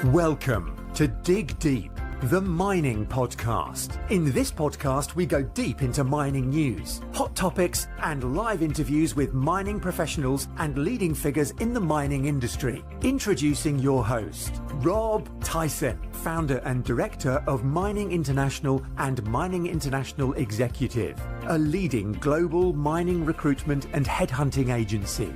Welcome to Dig Deep, the mining podcast. In this podcast, we go deep into mining news, hot topics, and live interviews with mining professionals and leading figures in the mining industry. Introducing your host, Rob Tyson, founder and director of Mining International and Mining International Executive, a leading global mining recruitment and headhunting agency.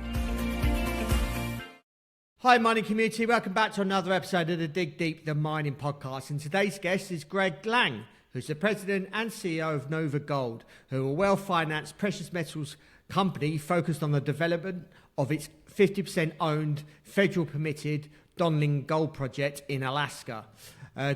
Hi mining community, welcome back to another episode of the Dig Deep, the mining podcast. And today's guest is Greg Lang, who's the president and CEO of NOVAGOLD, who are a well-financed precious metals company focused on the development of its 50% owned, federal permitted Donlin Gold project in Alaska.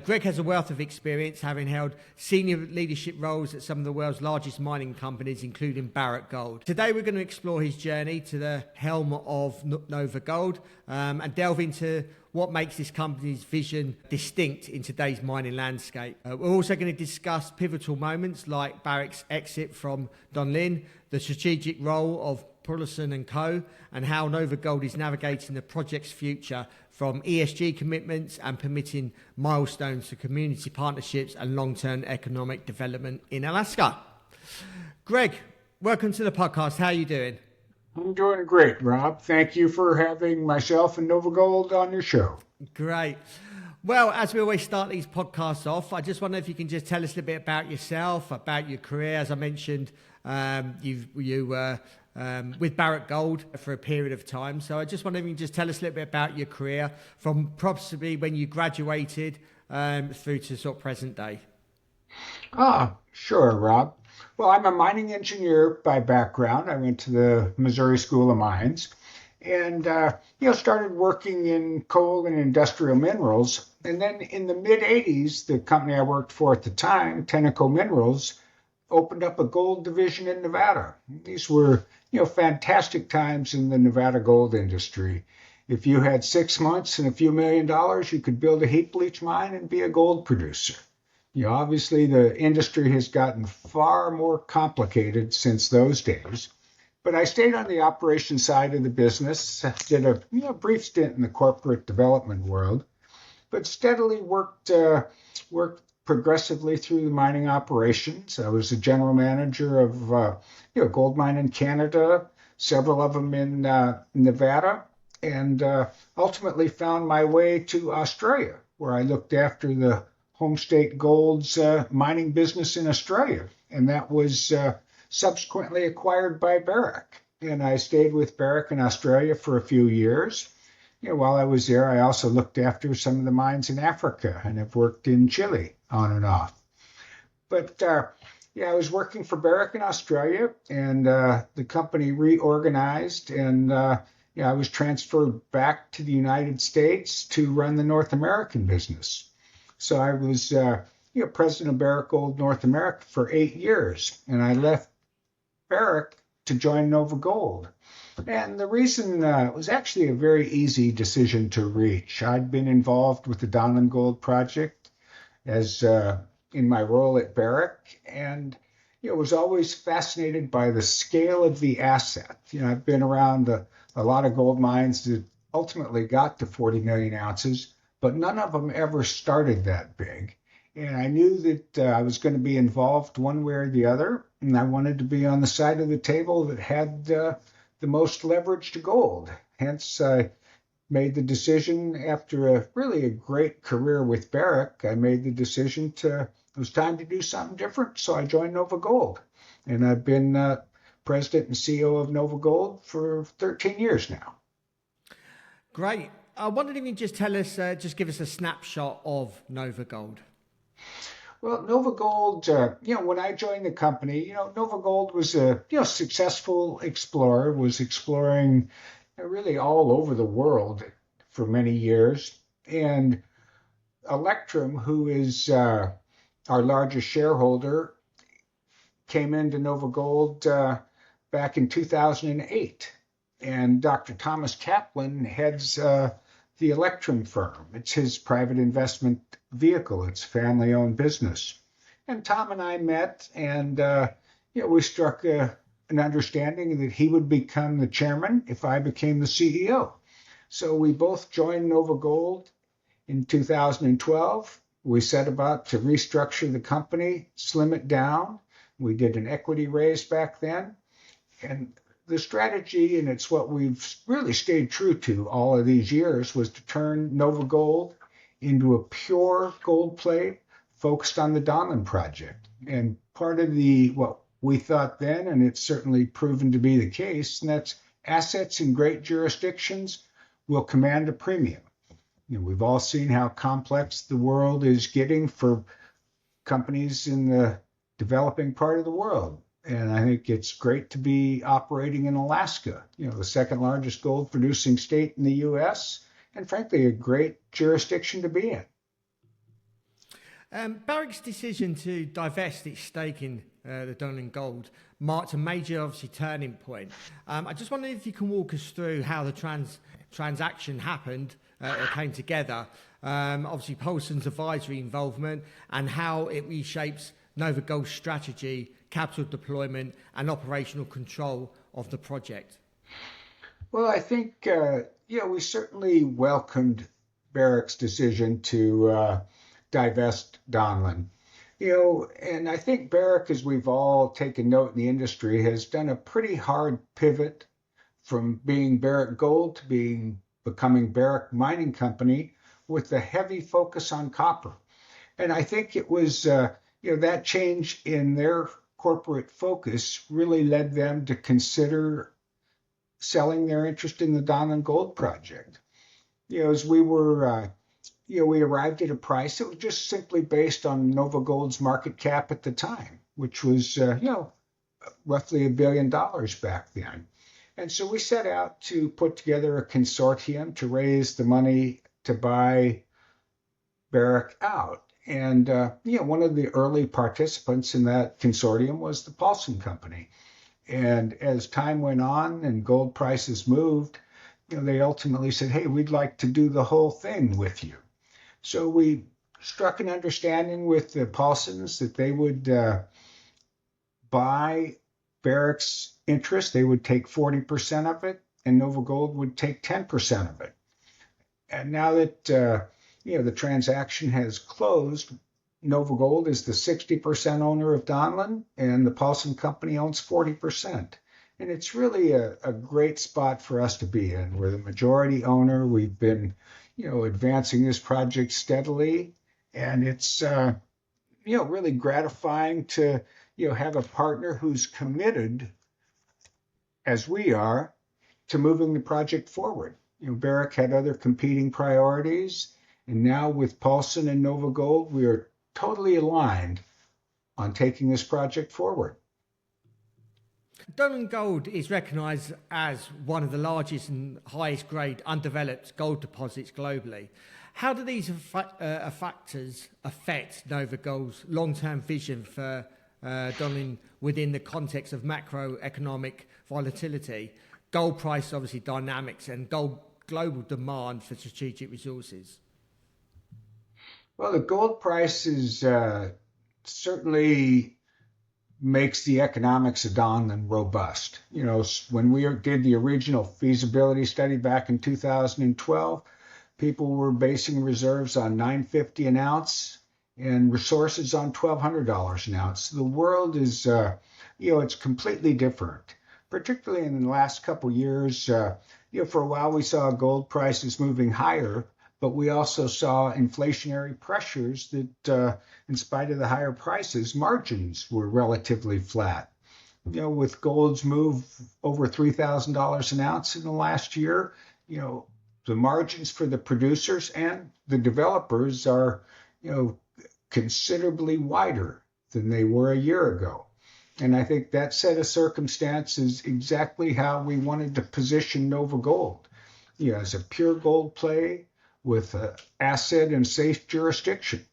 Greg has a wealth of experience, having held senior leadership roles at some of the world's largest mining companies, including Barrick Gold. Today we're going to explore his journey to the helm of NOVAGOLD and delve into what makes this company's vision distinct in today's mining landscape. We're also going to discuss pivotal moments like Barrick's exit from Donlin, the strategic role of Paulson Co, and how NOVAGOLD is navigating the project's future from ESG commitments and permitting milestones to community partnerships and long-term economic development in Alaska. Greg, welcome to the podcast. How are you doing? I'm doing great, Rob. Thank you for having myself and NOVAGOLD on your show. Great. Well, as we always start these podcasts off, I just wonder if you can just tell us a little bit about yourself, about your career. As I mentioned, you were with Barrick Gold for a period of time. So I just wonder if you can just tell us a little bit about your career from possibly when you graduated through to sort of present day. Sure, Rob. Well, I'm a mining engineer by background. I went to the Missouri School of Mines and, started working in coal and industrial minerals. And then in the mid-'80s, the company I worked for at the time, Tenneco Minerals, opened up a gold division in Nevada. These were, fantastic times in the Nevada gold industry. If you had 6 months and a few $1 million, you could build a heap leach mine and be a gold producer. Obviously the industry has gotten far more complicated since those days. But I stayed on the operations side of the business, did a brief stint in the corporate development world, but steadily worked progressively through the mining operations. I was the general manager of gold mine in Canada, several of them in Nevada, and ultimately found my way to Australia, where I looked after the Home State Gold's mining business in Australia. And that was subsequently acquired by Barrick. And I stayed with Barrick in Australia for a few years. While I was there, I also looked after some of the mines in Africa and have worked in Chile on and off. But I was working for Barrick in Australia, and the company reorganized, and I was transferred back to the United States to run the North American business. So I was president of Barrick Gold North America for 8 years, and I left Barrick to join NOVAGOLD. And the reason it was actually a very easy decision to reach. I'd been involved with the Donlin Gold project as in my role at Barrick, and was always fascinated by the scale of the asset. I've been around a lot of gold mines that ultimately got to 40 million ounces, but none of them ever started that big. And I knew that I was going to be involved one way or the other, and I wanted to be on the side of the table that had the most leverage to gold. Hence, I made the decision after a great career with Barrick. I made the decision it was time to do something different, so I joined NOVAGOLD. And I've been president and CEO of NOVAGOLD for 13 years now. Great. I wondered if you could just tell us, just give us a snapshot of NOVAGOLD. Well, NOVAGOLD, when I joined the company, NOVAGOLD was a successful explorer, was exploring really all over the world for many years. And Electrum, who is our largest shareholder, came into NOVAGOLD back in 2008. And Dr. Thomas Kaplan heads the Electrum firm. It's his private investment vehicle. It's a family-owned business. And Tom and I met, and we struck an understanding that he would become the chairman if I became the CEO. So we both joined NOVAGOLD In 2012, we set about to restructure the company, slim it down. We did an equity raise back then. And the strategy, and it's what we've really stayed true to all of these years, was to turn NOVAGOLD into a pure gold play focused on the Donlin project. And part of what we thought then, and it's certainly proven to be the case, and that's assets in great jurisdictions will command a premium. We've all seen how complex the world is getting for companies in the developing part of the world. And I think it's great to be operating in Alaska, the second largest gold producing state in the U.S., and frankly, a great jurisdiction to be in. Barrick's decision to divest its stake in the Donlin Gold marked a major, obviously, turning point. I just wondered if you can walk us through how the transaction happened, it came together, obviously Paulson's advisory involvement, and how it reshapes NOVAGOLD's strategy, capital deployment, and operational control of the project. Well, I think, we certainly welcomed Barrick's decision to divest Donlin. And I think Barrick, as we've all taken note in the industry, has done a pretty hard pivot from being Barrick Gold to becoming Barrick Mining Company with a heavy focus on copper. And I think it was, that change in their corporate focus really led them to consider selling their interest in the Donlin Gold project. As we were, we arrived at a price that was just simply based on NOVAGOLD's market cap at the time, which was, roughly $1 billion back then. And so we set out to put together a consortium to raise the money to buy Barrick out. And, one of the early participants in that consortium was the Paulson Company. And as time went on and gold prices moved, they ultimately said, hey, we'd like to do the whole thing with you. So we struck an understanding with the Paulsons that they would buy Barrick's interest. They would take 40% of it, and NOVAGOLD would take 10% of it. And now that the transaction has closed, NOVAGOLD is the 60% owner of Donlin, and the Paulson Company owns 40%. And it's really a great spot for us to be in. We're the majority owner. We've been, advancing this project steadily, and it's, really gratifying to, have a partner who's committed, as we are, to moving the project forward. Barrick had other competing priorities, and now with Paulson and NOVAGOLD, we are totally aligned on taking this project forward. Donlin Gold is recognised as one of the largest and highest grade undeveloped gold deposits globally. How do these factors affect NOVAGOLD's long-term vision for Donlin within the context of macroeconomic volatility, gold price obviously dynamics, and global demand for strategic resources? Well, the gold price is certainly makes the economics of Donlin robust. When we did the original feasibility study back in 2012, people were basing reserves on $9.50 an ounce and resources on $1,200 an ounce. The world is, it's completely different, particularly in the last couple of years. For a while we saw gold prices moving higher, but we also saw inflationary pressures that, in spite of the higher prices, margins were relatively flat. With gold's move over $3,000 an ounce in the last year, the margins for the producers and the developers are, considerably wider than they were a year ago. And I think that set of circumstances exactly how we wanted to position NOVAGOLD, as a pure gold play with an asset and safe jurisdiction.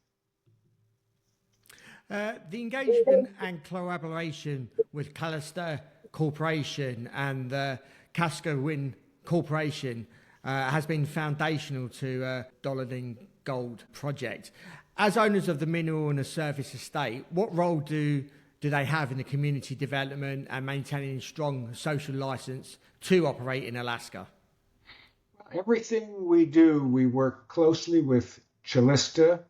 The engagement and collaboration with Calista Corporation and the Casco Corporation has been foundational to Donlin Gold project. As owners of the mineral and the surface estate, what role do they have in the community development and maintaining a strong social license to operate in Alaska? Everything we do, we work closely with Calista,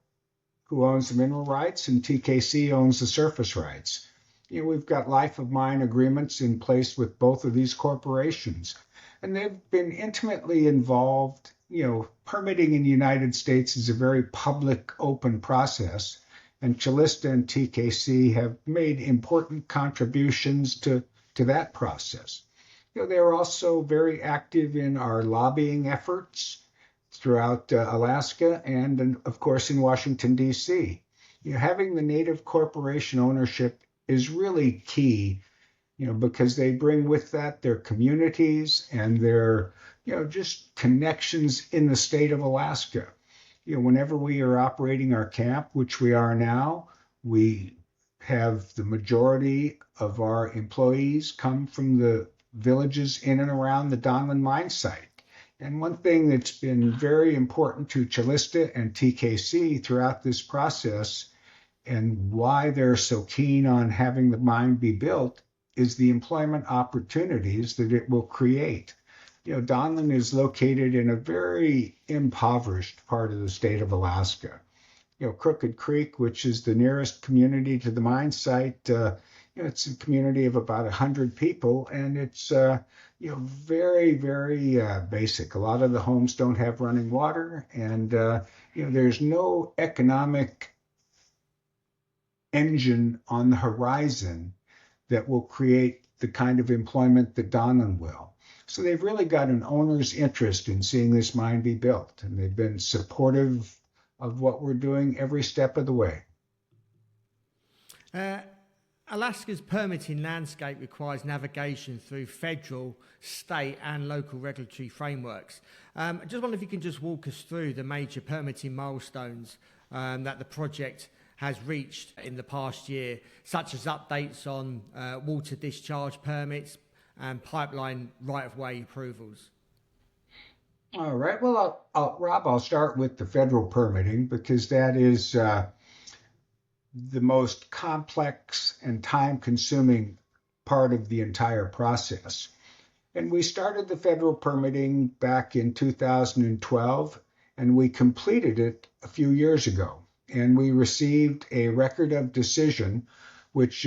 who owns the mineral rights, and TKC owns the surface rights. We've got life of mine agreements in place with both of these corporations, and they've been intimately involved. Permitting in the United States is a very public, open process, and Calista and TKC have made important contributions to that process. They're also very active in our lobbying efforts throughout Alaska and, of course, in Washington, D.C. Having the native corporation ownership is really key, because they bring with that their communities and their, just connections in the state of Alaska. Whenever we are operating our camp, which we are now, we have the majority of our employees come from the villages in and around the Donlin mine site. And one thing that's been very important to Calista and TKC throughout this process, and why they're so keen on having the mine be built, is the employment opportunities that it will create. Donlin is located in a very impoverished part of the state of Alaska. Crooked Creek, which is the nearest community to the mine site, it's a community of about 100 people, and it's very, very basic. A lot of the homes don't have running water, and there's no economic engine on the horizon that will create the kind of employment that Donlin will. So they've really got an owner's interest in seeing this mine be built, and they've been supportive of what we're doing every step of the way. Alaska's permitting landscape requires navigation through federal, state and local regulatory frameworks. I just wonder if you can just walk us through the major permitting milestones that the project has reached in the past year, such as updates on water discharge permits and pipeline right-of-way approvals. All right. Well, Rob, I'll start with the federal permitting, because that is the most complex and time-consuming part of the entire process. And we started the federal permitting back in 2012, and we completed it a few years ago. And we received a record of decision, which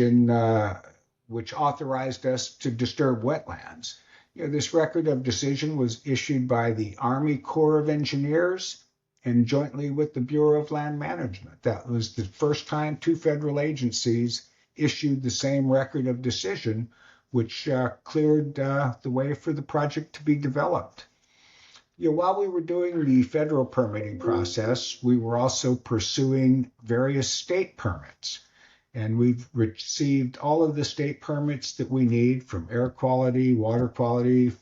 authorized us to disturb wetlands. This record of decision was issued by the Army Corps of Engineers and jointly with the Bureau of Land Management. That was the first time two federal agencies issued the same record of decision, which cleared the way for the project to be developed. While we were doing the federal permitting process, we were also pursuing various state permits. And we've received all of the state permits that we need, from air quality, water quality,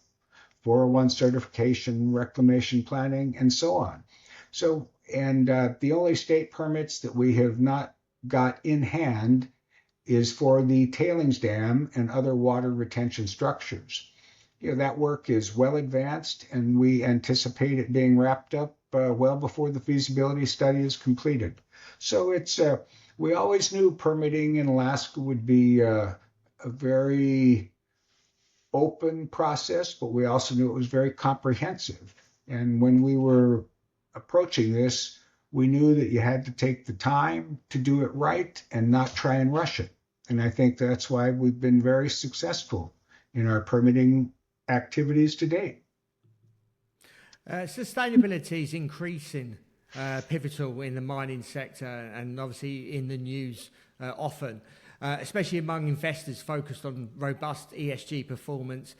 401 certification, reclamation planning, and so on. So, and the only state permits that we have not got in hand is for the tailings dam and other water retention structures. That work is well advanced, and we anticipate it being wrapped up well before the feasibility study is completed. So it's we always knew permitting in Alaska would be a very open process, but we also knew it was very comprehensive. And when we were approaching this, we knew that you had to take the time to do it right and not try and rush it. And I think that's why we've been very successful in our permitting activities to date. Sustainability is increasing, pivotal in the mining sector, and obviously in the news often, especially among investors focused on robust ESG performance,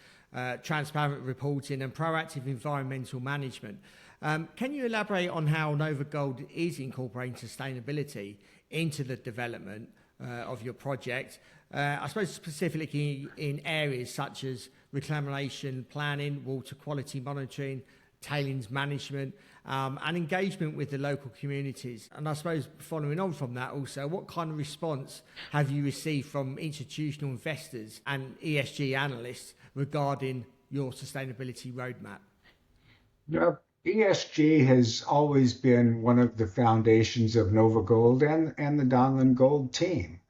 transparent reporting and proactive environmental management. Can you elaborate on how NOVAGOLD is incorporating sustainability into the development of your project? I suppose specifically in areas such as reclamation planning, water quality monitoring, tailings management, and engagement with the local communities. And I suppose following on from that also, what kind of response have you received from institutional investors and ESG analysts regarding your sustainability roadmap? ESG has always been one of the foundations of NOVAGOLD and the Donlin Gold team.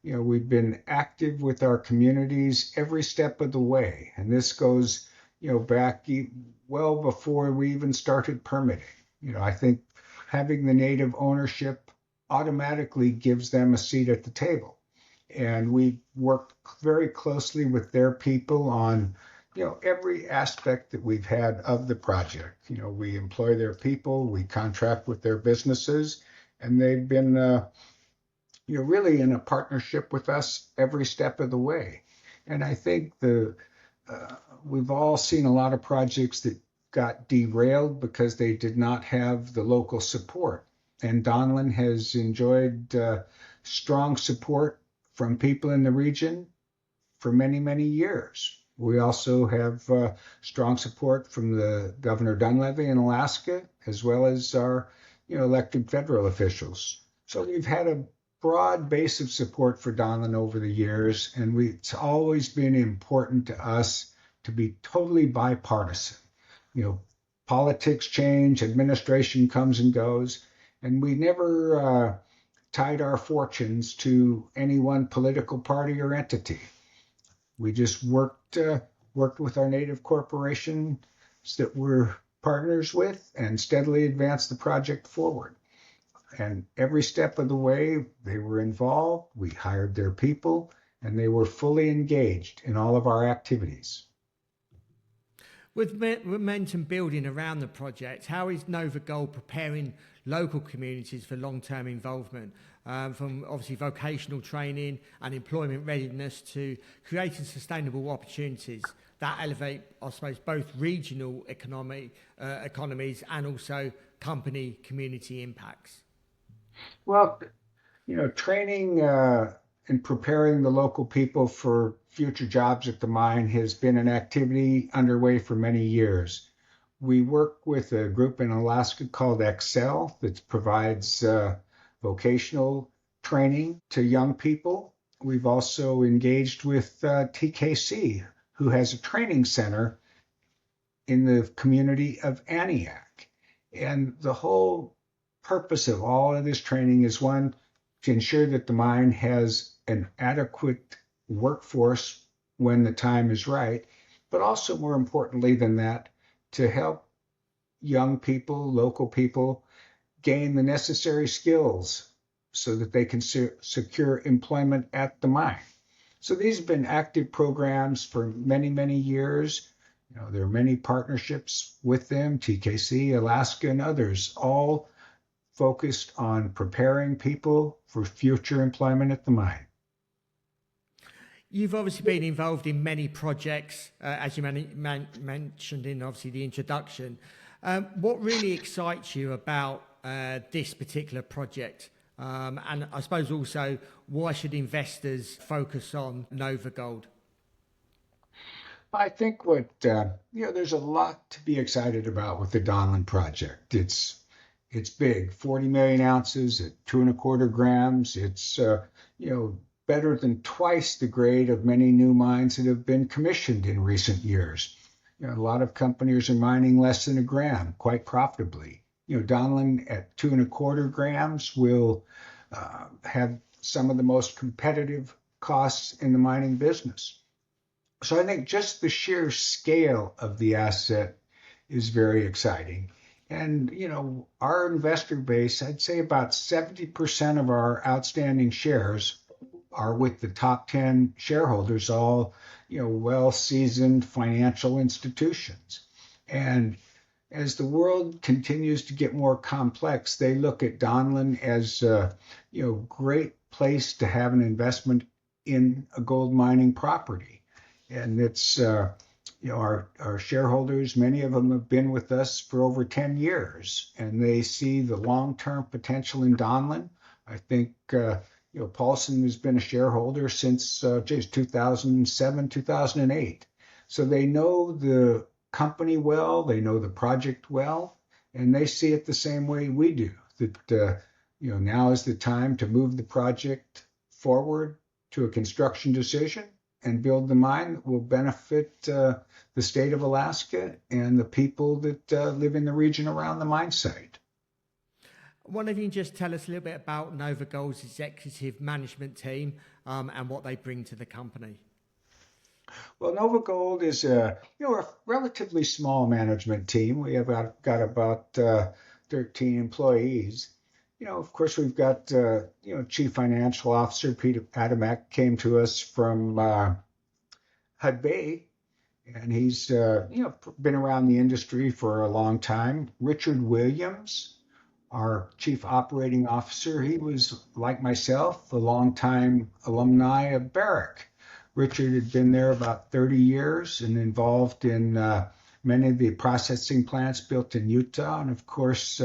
We've been active with our communities every step of the way, and this goes, back well before we even started permitting. I think having the native ownership automatically gives them a seat at the table. And we work very closely with their people on, every aspect that we've had of the project. We employ their people, we contract with their businesses, and they've been, really in a partnership with us every step of the way. And I think we've all seen a lot of projects that got derailed because they did not have the local support. And Donlin has enjoyed strong support from people in the region for many, many years. We also have strong support from the Governor Dunleavy in Alaska, as well as our elected federal officials. So we've had a broad base of support for Donlin over the years, and it's always been important to us to be totally bipartisan. Politics change, administration comes and goes, and we never tied our fortunes to any one political party or entity. We just worked with our native corporations that we're partners with and steadily advanced the project forward. And every step of the way, they were involved, we hired their people, and they were fully engaged in all of our activities. With momentum building around the project, how is NOVAGOLD preparing local communities for long-term involvement, from obviously vocational training and employment readiness to creating sustainable opportunities that elevate, I suppose, both regional economies and also company community impacts? Well, training and preparing the local people for future jobs at the mine has been an activity underway for many years. We work with a group in Alaska called Excel that provides vocational training to young people. We've also engaged with TKC, who has a training center in the community of Aniak. And the whole purpose of all of this training is, one, to ensure that the mine has an adequate workforce when the time is right, but also more importantly than that, to help young people, local people, gain the necessary skills so that they can secure employment at the mine. So these have been active programs for many, many years. There are many partnerships with them, TKC, Alaska, and others, all focused on preparing people for future employment at the mine. You've obviously been involved in many projects, as you mentioned in obviously the introduction. What really excites you about this particular project? And I suppose also, why should investors focus on NOVAGOLD? I think there's a lot to be excited about with the Donlin project. It's big, 40 million ounces at 2.25 grams. It's better than twice the grade of many new mines that have been commissioned in recent years. A lot of companies are mining less than a gram quite profitably. Donlin at 2.25 grams will have some of the most competitive costs in the mining business. So I think just the sheer scale of the asset is very exciting. And, our investor base, I'd say about 70% of our outstanding shares are with the top 10 shareholders, all, well-seasoned financial institutions. And as the world continues to get more complex, they look at Donlin as a, great place to have an investment in a gold mining property. And it's, our shareholders, many of them have been with us for over 10 years, and they see the long-term potential in Donlin. I think, Paulson has been a shareholder since 2007, 2008. So they know the company well, they know the project well, and they see it the same way we do, that, now is the time to move the project forward to a construction decision and build the mine that will benefit the state of Alaska and the people that live in the region around the mine site. Why don't you just tell us a little bit about NOVAGOLD's executive management team and what they bring to the company? Well, NOVAGOLD is a relatively small management team. We have got about 13 employees. Of course, we've got Chief Financial Officer Peter Adamek came to us from Hudbay, and he's been around the industry for a long time. Richard Williams, our Chief Operating Officer, he was, like myself, a longtime alumni of Barrick. Richard had been there about 30 years and involved in many of the processing plants built in Utah and, of course,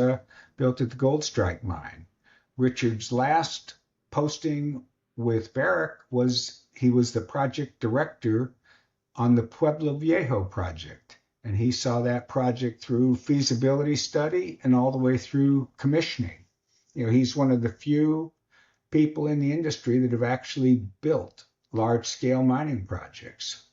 built at the Gold Strike mine. Richard's last posting with Barrick was he was the project director on the Pueblo Viejo project. And he saw that project through feasibility study and all the way through commissioning. He's one of the few people in the industry that have actually built large-scale mining projects.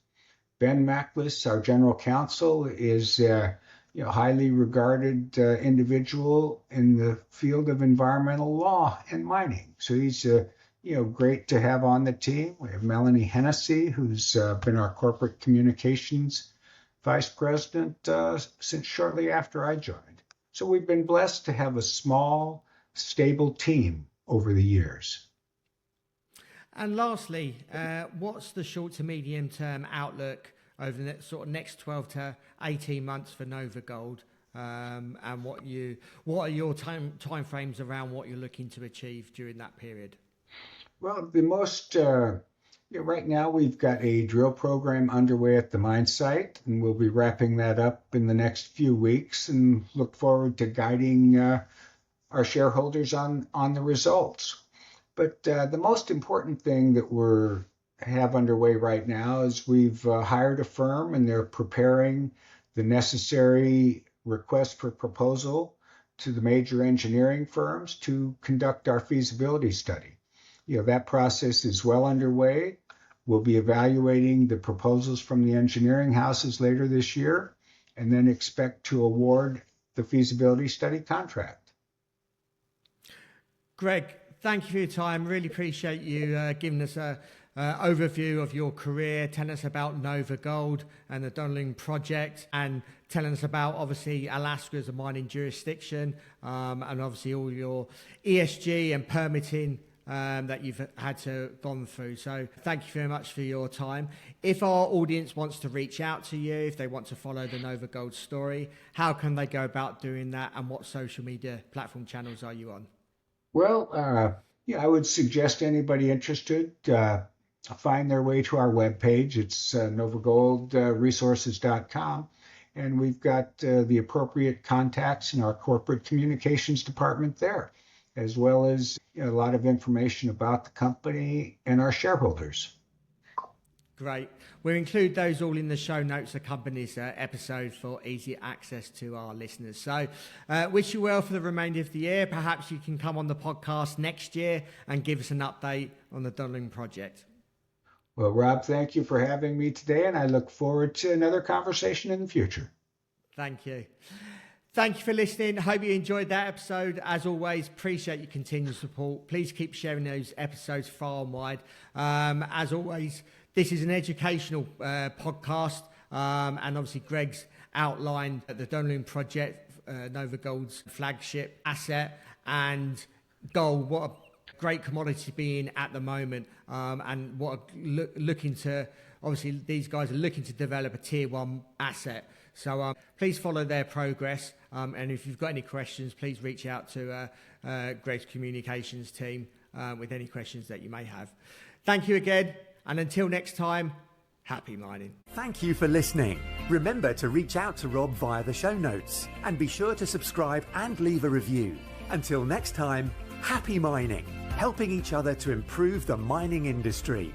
Ben Mackless, our general counsel, is a highly regarded individual in the field of environmental law and mining. So he's great to have on the team. We have Melanie Hennessy, who's been our corporate communications vice president since shortly after I joined. So we've been blessed to have a small, stable team over the years. And lastly, what's the short to medium term outlook over the next 12 to 18 months for NOVAGOLD? And what are your time frames around what you're looking to achieve during that period? Well, the most right now we've got a drill program underway at the mine site, and we'll be wrapping that up in the next few weeks, and look forward to guiding our shareholders on the results. But the most important thing that we have underway right now is we've hired a firm, and they're preparing the necessary request for proposal to the major engineering firms to conduct our feasibility study. That process is well underway. We'll be evaluating the proposals from the engineering houses later this year, and then expect to award the feasibility study contract. Greg, thank you for your time. Really appreciate you giving us an overview of your career, telling us about NOVAGOLD and the Donlin project, and telling us about, obviously, Alaska as a mining jurisdiction, and obviously all your ESG and permitting that you've had to gone through. So thank you very much for your time. If our audience wants to reach out to you, if they want to follow the NOVAGOLD story, how can they go about doing that, and what social media platform channels are you on? Well, I would suggest anybody interested find their way to our webpage. It's NOVAGOLDresources.com, and we've got the appropriate contacts in our corporate communications department there, as well as a lot of information about the company and our shareholders. Great. We'll include those all in the show notes accompanying this episode for easy access to our listeners. So wish you well for the remainder of the year. Perhaps you can come on the podcast next year and give us an update on the Donlin project. Well, Rob, thank you for having me today, and I look forward to another conversation in the future. Thank you. Thank you for listening. Hope you enjoyed that episode. As always, appreciate your continued support. Please keep sharing those episodes far and wide. As always, this is an educational podcast, and obviously Greg's outlined the Donlin project, NOVAGOLD's flagship asset, and gold, what a great commodity to be in at the moment, and what looking to, obviously these guys are looking to develop a tier one asset. So please follow their progress, and if you've got any questions, please reach out to Greg's communications team with any questions that you may have. Thank you again, and until next time, happy mining. Thank you for listening. Remember to reach out to Rob via the show notes, and be sure to subscribe and leave a review. Until next time, happy mining, helping each other to improve the mining industry.